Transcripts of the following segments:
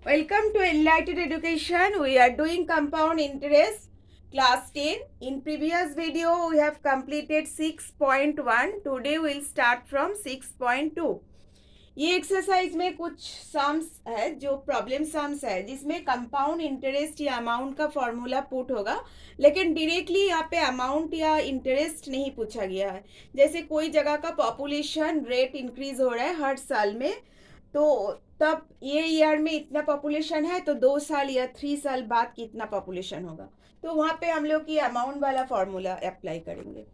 Welcome to Enlightened Education. We are doing compound interest class 10. In previous video we have completed 6.1. Today we will start from 6.2. ये exercise में कुछ sums है जो problem sums है जिसमें compound interest या amount का formula put होगा, लेकिन डायरेक्टली यहाँ पे अमाउंट या इंटरेस्ट नहीं पूछा गया है। जैसे कोई जगह का पॉपुलेशन रेट इंक्रीज हो रहा है हर साल में, तो तब ये ईयर में इतना पॉपुलेशन है तो 2 साल या 3 साल बाद कितना पॉपुलेशन होगा, तो वहाँ पे हम लोग ये अमाउंट वाला फॉर्मूला अप्लाई करेंगे।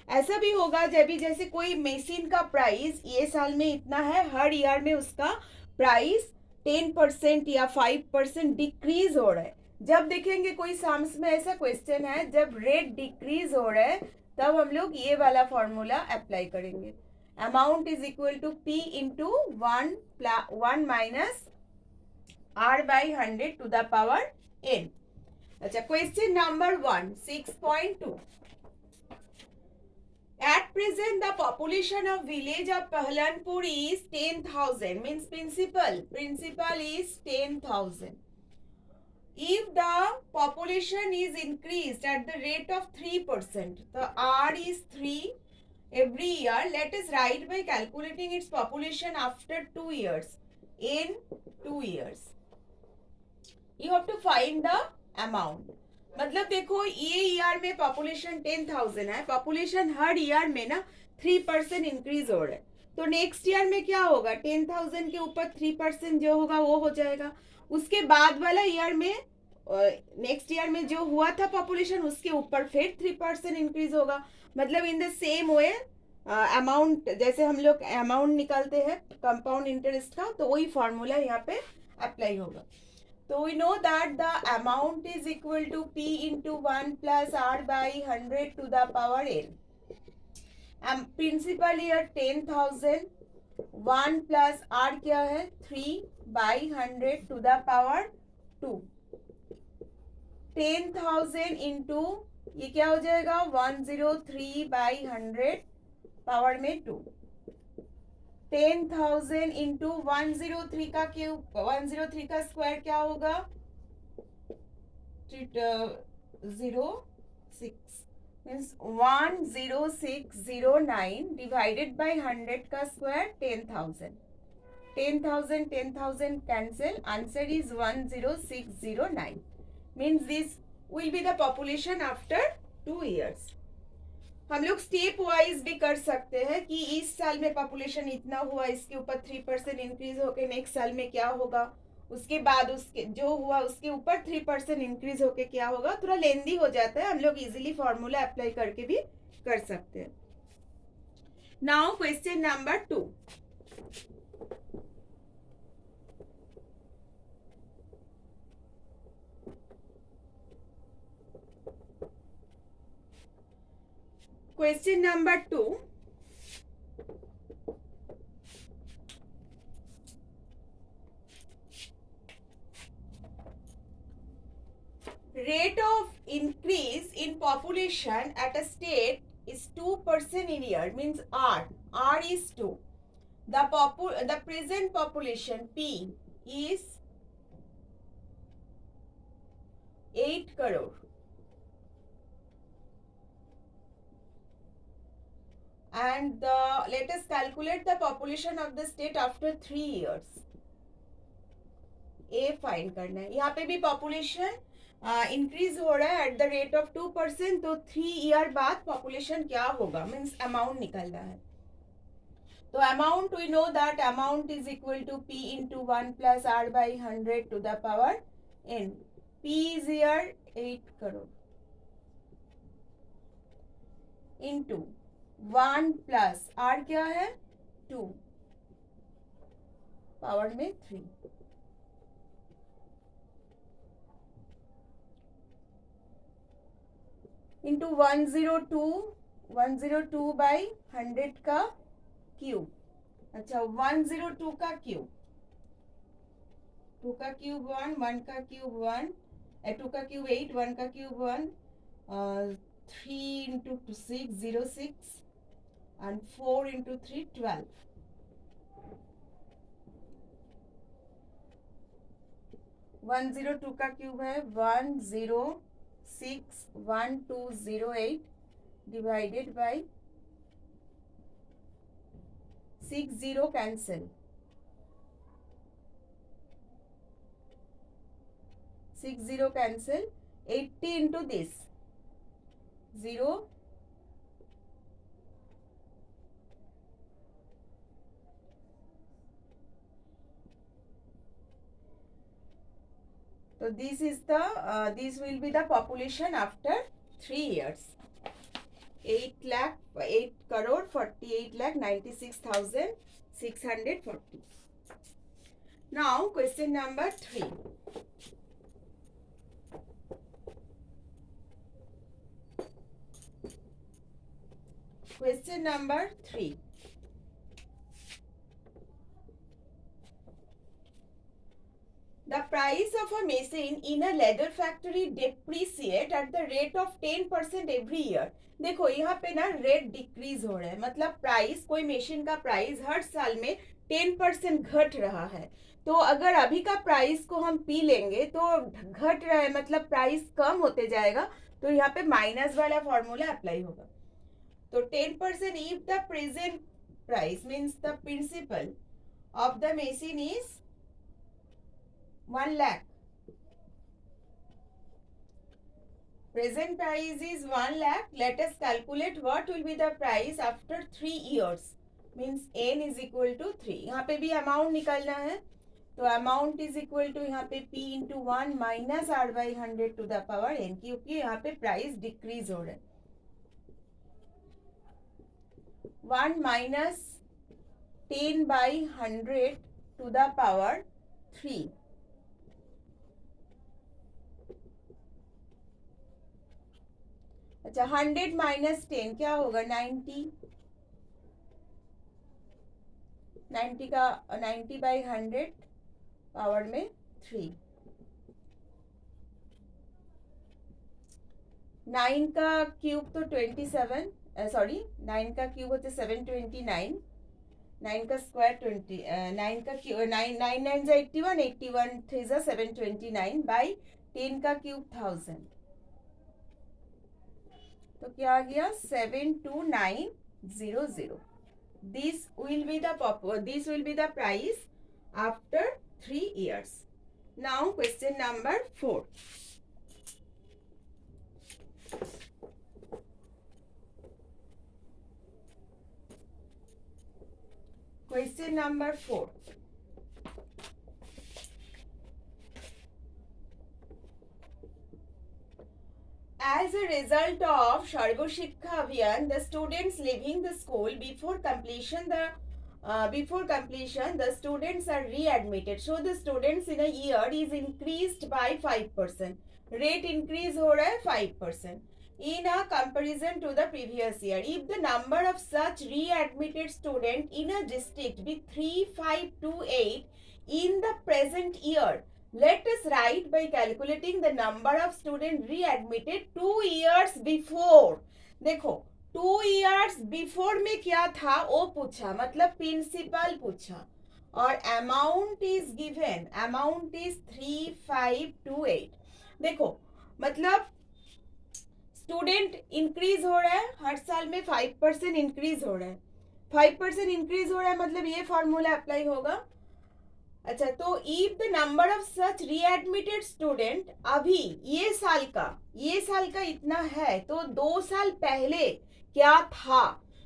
ऐसा भी होगा जब भी जैसे कोई मशीन का प्राइस ये साल में इतना है, हर ईयर में उसका प्राइस 10% या 5% डिक्रीज हो रहा है। जब देखेंगे कोई सम्स में ऐसा क्वेश्चन है जब रेट डिक्रीज हो रहा है तब हम लोग ये वाला फॉर्मूला अप्लाई करेंगे। Amount is equal to P into 1 minus R by 100 to the power n। अच्छा, question number 1 6.2। At present, the population of village of Pahlanpur is 10,000. Means principal is 10,000. If the population is increased at the rate of 3%, the R is 3 every year. Let us write by calculating its population after 2 years. In 2 years, you have to find the amount. मतलब देखो ये year में population 10,000 है, population हर year में ना 3% increase हो रहा है, तो नेक्स्ट ईयर में क्या होगा, 10,000 के ऊपर 3% जो होगा वो हो जाएगा। उसके बाद वाला ईयर में नेक्स्ट ईयर में जो हुआ था पॉपुलेशन उसके ऊपर फिर 3% इंक्रीज होगा। मतलब in the same way amount, जैसे हम लोग अमाउंट निकालते हैं कंपाउंड इंटरेस्ट का, तो वही फॉर्मूला यहाँ पे अप्लाई होगा। So we know that the amount is equal to P into 1 plus R by 100 to the power n. Principal here 10,000, 1 plus R क्या है 3 by 100 to the power 2। 10,000 into ये क्या हो जाएगा 103 by 100 पावर में 2। 10,000 इंटू 103 का cube, 103 का square क्या होगा 06 मीन्स 10609 डिवाइडेड बाय 100 का square 10,000। 10,000 cancel, answer is 10609। Means this will be the population after 2 years। हम लोग स्टेप वाइज भी कर सकते हैं कि इस साल में पॉपुलेशन इतना हुआ, इसके ऊपर 3% इंक्रीज होके नेक्स्ट साल में क्या होगा, उसके बाद उसके जो हुआ उसके ऊपर 3% इंक्रीज होके क्या होगा। थोड़ा लेंदी हो जाता है, हम लोग इजीली फॉर्मूला अप्लाई करके भी कर सकते हैं। Now question number 2। Question number 2. Rate of increase in population at a state is 2% in year, means R is 2. The present population P is 8 crore. And let us calculate the population of the state after 3 years. A find करना है। यहाँ पे भी population increase हो रहा है at the rate of 2%, तो 3 year बाद पॉपुलेशन क्या होगा, मीन्स अमाउंट निकल रहा है। तो amount we know that amount is equal to P into 1 plus R by 100 to the power n। P is year 8 crore into 1 plus R क्या है 2 पावर में 3 इंटू 102 बाई 100 का क्यूब। अच्छा 102 का क्यूब, 2 का क्यूब 1, 1 का क्यूब 1, 2 का क्यूब 8, 1 का क्यूब 1, 3 इंटू 6 06 and 4 into 3 12। 102 का क्यूब है 1061208 divided by 60 cancel 60 cancel 80 into this 0 so this is the this will be the population after 3 years 8 crore 48 lakh 96,640. Now question number 3. Question number 3. The price of a machine in a leather factory depreciate at the rate of 10% every year. देखो यहाँ पे ना rate decrease हो रहा है, मतलब price, कोई machine का प्राइस हर साल में 10% घट रहा है. तो अगर अभी का प्राइस को हम पी लेंगे तो घट रहा है, मतलब प्राइस कम होते जाएगा, तो यहाँ पे माइनस वाला फॉर्मूला अप्लाई होगा. तो 10% if the present price means the principle of the machine is 1 lakh. Present price is 1 lakh. Let us calculate what will be the price after 3 years. Means n is equal to 3. यहाँ पे भी amount निकालना है, तो amount is equal to यहाँ पे p into 1 minus r by 100 to the power n, क्योंकि यहाँ पे प्राइस डिक्रीज हो रहा है. 1 minus 10 by 100 to the power 3. अच्छा 100 माइनस 10 क्या होगा 90. 90 का 90 बाई 100 पावर में 3. 9 का क्यूब तो 27, सॉरी 9 का क्यूब होते 729. 9 का स्क्वायर 20, 9 का क्यूब 9 9 जा 81, 81 3 जा 729 बाई 10 का क्यूब 1000. तो क्या आ गया 72900. This will be the price after 3 years. Now question number 4. Question number 4. As a result of Sarva Shiksha Abhiyan, the students leaving the school before completion, the students are readmitted. So the students in a year is increased by 5%. Rate increase हो रहा है 5% in a comparison to the previous year. If the number of such readmitted student in a district be 3528 in the present year, let us write by calculating the number of students readmitted 2 years before. देखो 2 years before में क्या था वो पूछा, मतलब principal पूछा, और amount is given, amount is 3528. देखो मतलब स्टूडेंट इंक्रीज हो रहा है, हर साल में 5% इंक्रीज हो रहा है. 5% इंक्रीज हो रहा है मतलब ये फॉर्मूला अप्लाई होगा. अच्छा तो if the number of such readmitted student अभी ये साल का इतना है, तो 2 साल पहले क्या था,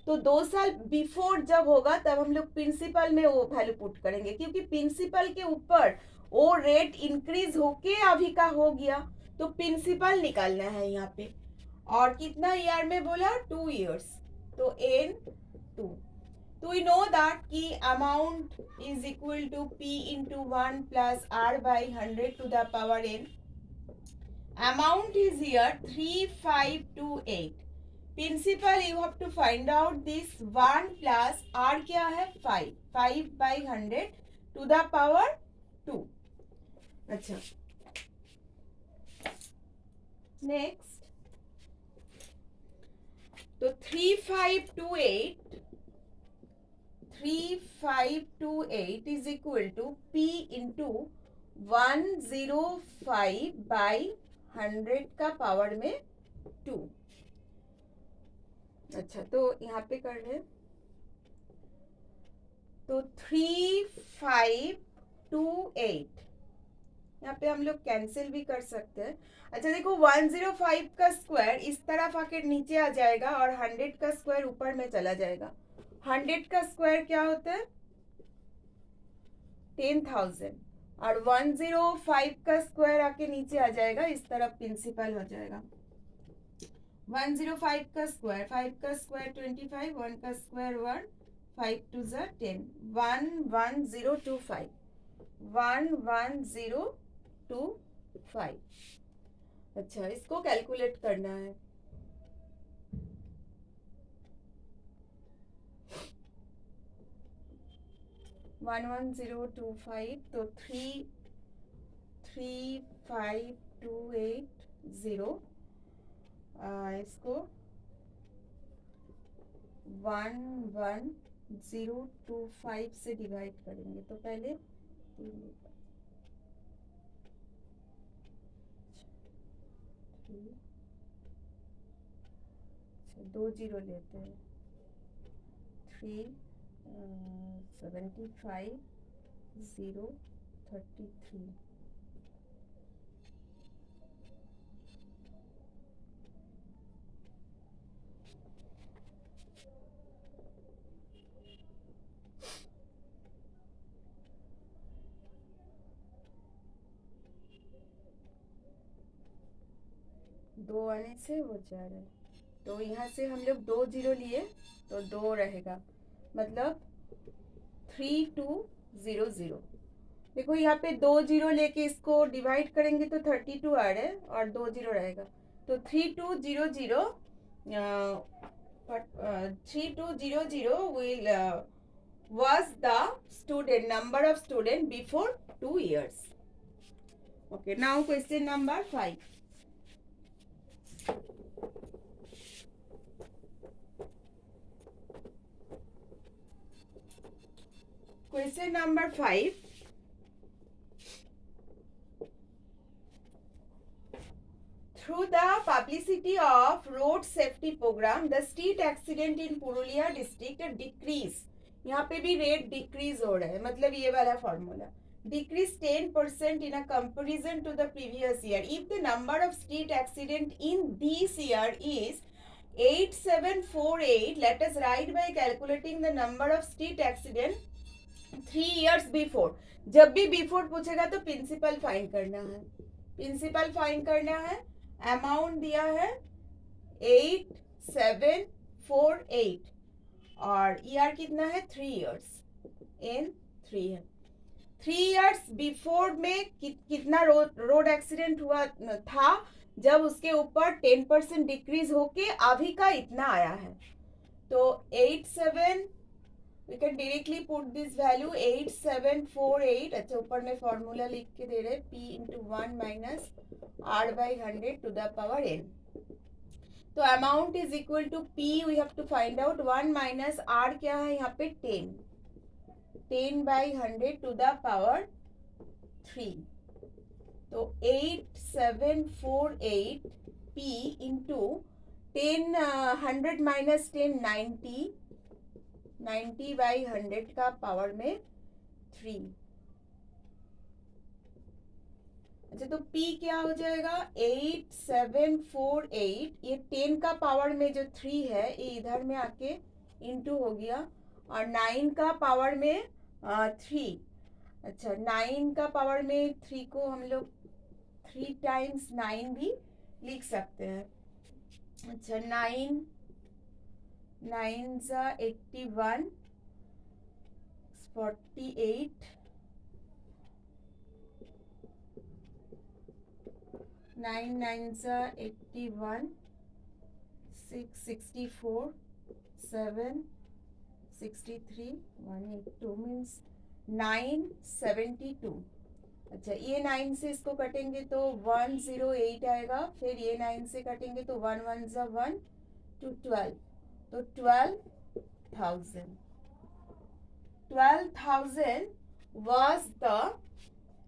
तो 2 साल बिफोर जब होगा तब हम लोग प्रिंसिपल में वो वैल्यू पुट करेंगे, क्योंकि प्रिंसिपल के ऊपर वो रेट इंक्रीज होके अभी का हो गया, तो प्रिंसिपल निकालना है यहाँ पे. और कितना ईयर में बोला 2 years, तो n2. तो we know that कि amount is equal to p into 1 plus r by 100 to the power n. Amount is here 3528. Principal you have to find out this 1 plus r क्या है 5 by 100 to the power 2. अच्छा next, तो 3528 is equal to p into 105 by 100 का power में 2। अच्छा, तो यहाँ पे कर रहे हैं, तो 3528, यहाँ पे हम लोग कैंसिल भी कर सकते हैं। अच्छा देखो, 105 का स्क्वायर इस तरफ आके नीचे आ जाएगा और 100 का स्क्वायर ऊपर में चला जाएगा। 100 का स्क्वायर क्या होता है? 10,000। और 105 का स्क्वायर आके नीचे आ जाएगा, इस तरफ प्रिंसिपल हो जाएगा। 105 का स्क्वायर, 5 का स्क्वायर 25, 1 का स्क्वायर 1, 5 2 ज़ा 10, 11025, 11025। अच्छा, इसको कैलकुलेट करना है। वन 11025, तो 35280, इसको 11025 से डिवाइड करेंगे, तो पहले 2 जीरो लेते हैं, 375,033। दो आने से हो जा रहा है, तो यहाँ से हम लोग 2 जीरो लिए तो 2 रहेगा, मतलब 3200। देखो यहाँ पे 2 जीरो लेके इसको डिवाइड करेंगे तो 32 आ रहा है और 2 जीरो रहेगा, तो 3200, 3200 will was the student number of student before 2 years. Okay, now question number 5. Question number 5. Through the publicity of road safety program, the street accident in Purulia district decrease. यहाँ पे भी रेट डिक्रीज हो रहा है, मतलब ये वाला formula, decrease 10% in a comparison to the previous year. If the number of street accident in this year is 8748, let us write by calculating the number of street accident 3 years before. जब भी before पूछेगा तो principal find करना है, principal find करना है। Amount दिया है 8748 और ईयर कितना है? 3 इयर्स, इन 3 है। 3 इयर्स बिफोर में कितना रोड एक्सीडेंट हुआ था, जब उसके ऊपर 10% डिक्रीज होके अभी का इतना आया है, तो 87, we can directly put this value 8748। अच्छा, ऊपर में फॉर्मूला लिख के दे रहे, p into 1 minus r by 100 to the power n। तो amount is equal to p, we have to find out 1 minus r क्या है यहाँ पे? 10 by 100 to the power 3, तो 8748 p into 10, 100 minus 10 90, 90 by 100 का पावर में 3। अच्छा, तो P क्या हो जाएगा? 8748, ये 10 का पावर में जो 3 है ये इधर में आके इंटू हो गया, और 9 का पावर में 3। अच्छा, 9 का पावर में 3 को हम लोग 3 टाइम्स 9 भी लिख सकते हैं। अच्छा, 9 9 ज़ा 81, 48, 9 9 ज़ा 81, 6 64, 7 63, 182 मीन्स 972। अच्छा, ये 9 से इसको कटेंगे तो 108 आएगा, फिर ये 9 से कटेंगे तो 1 1 ज़ा 1, 2 12, तो 12,000 was the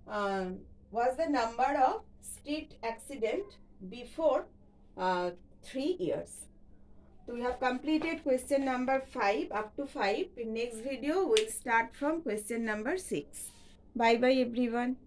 was the number of street accident before 3 years. So we have completed question number 5 up to 5. In next video, we'll start from question number 6. Bye bye everyone.